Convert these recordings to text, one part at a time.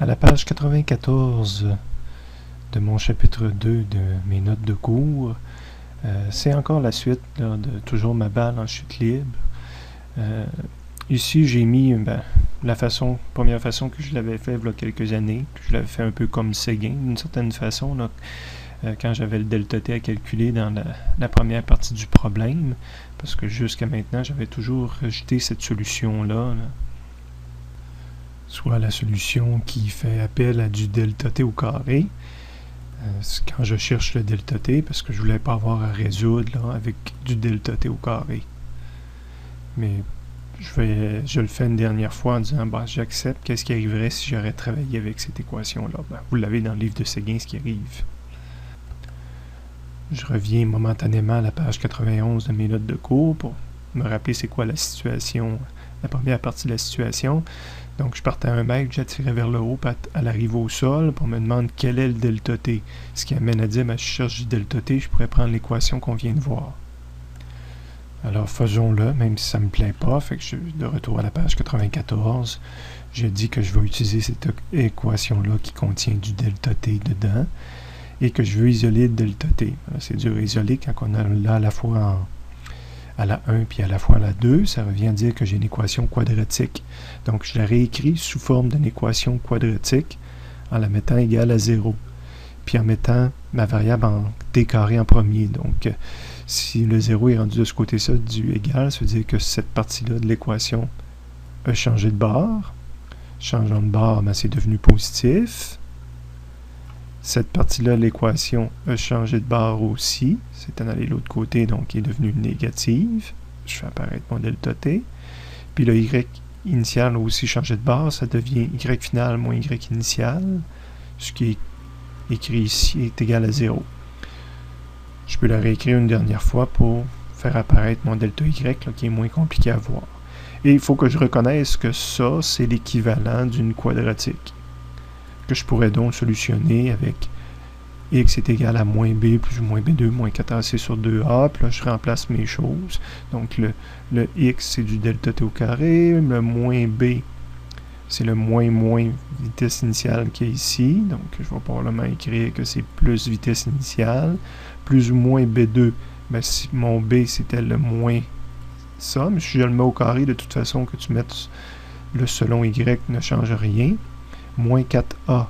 À la page 94 de mon chapitre 2 de mes notes de cours, c'est encore la suite là, de toujours ma balle en chute libre. Ici, j'ai mis la première façon que je l'avais fait il y a quelques années, que je l'avais fait un peu comme Séguin, d'une certaine façon, là, quand j'avais le delta t à calculer dans la première partie du problème, parce que jusqu'à maintenant, j'avais toujours rejeté cette solution-là, soit la solution qui fait appel à du delta t au carré, quand je cherche le delta t, parce que je voulais pas avoir à résoudre là, avec du delta t au carré. Mais je le fais une dernière fois en disant j'accepte, qu'est-ce qui arriverait si j'aurais travaillé avec cette équation-là. Vous l'avez dans le livre de Séguin, ce qui arrive. Je reviens momentanément à la page 91 de mes notes de cours pour me rappeler c'est quoi la situation, la première partie de la situation. Donc, je partais à 1 mètre, j'attirais vers le haut, à l'arrivée au sol, pour me demander quel est le delta t. Ce qui amène à dire, je cherche du delta t, je pourrais prendre l'équation qu'on vient de voir. Alors, faisons-le, même si ça ne me plaît pas. Fait que de retour à la page 94, je dis que je vais utiliser cette équation-là qui contient du delta t dedans et que je veux isoler le delta t. C'est dur à isoler quand on a là à la fois à la 1 puis à la fois à la 2, ça revient à dire que j'ai une équation quadratique. Donc, je la réécris sous forme d'une équation quadratique en la mettant égale à 0. Puis en mettant ma variable en t carré en premier. Donc, si le 0 est rendu de ce côté-ci du égal, ça veut dire que cette partie-là de l'équation a changé de barre. Changeant de barre, c'est devenu positif. Cette partie-là de l'équation a changé de barre aussi. C'est en aller de l'autre côté, donc il est devenu négative. Je fais apparaître mon delta t. Puis le y initial a aussi changé de barre. Ça devient y final moins y initial. Ce qui est écrit ici est égal à 0. Je peux la réécrire une dernière fois pour faire apparaître mon delta y, là, qui est moins compliqué à voir. Et il faut que je reconnaisse que ça, c'est l'équivalent d'une quadratique, que je pourrais donc solutionner avec x est égal à moins b plus ou moins b2 moins 4ac sur 2a. Puis là, je remplace mes choses. Donc, le x, c'est du delta t au carré. Le moins b, c'est le moins vitesse initiale qui est ici. Donc, je vais probablement écrire que c'est plus vitesse initiale. Plus ou moins b2, si mon b, c'était le moins ça. Mais si je le mets au carré, de toute façon, que tu mettes le selon y ne change rien. Moins 4a.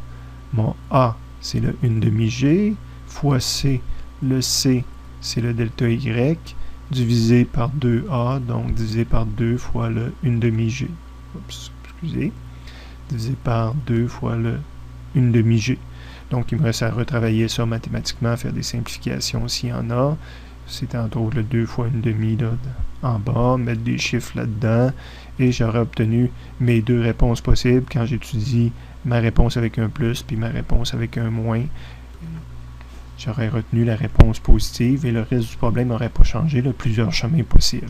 Mon a, c'est le 1 demi-g, fois c. Le c, c'est le delta y, divisé par 2a, donc divisé par 2 fois le 1 demi-g. Oups, excusez. Divisé par 2 fois le 1 demi-g. Donc, il me reste à retravailler ça mathématiquement, faire des simplifications s'il y en a. C'est entre autres le 2 fois 1 demi là, en bas, mettre des chiffres là-dedans, et j'aurai obtenu mes deux réponses possibles quand j'étudie ma réponse avec un plus, puis ma réponse avec un moins. J'aurais retenu la réponse positive, et le reste du problème n'aurait pas changé, plusieurs chemins possibles.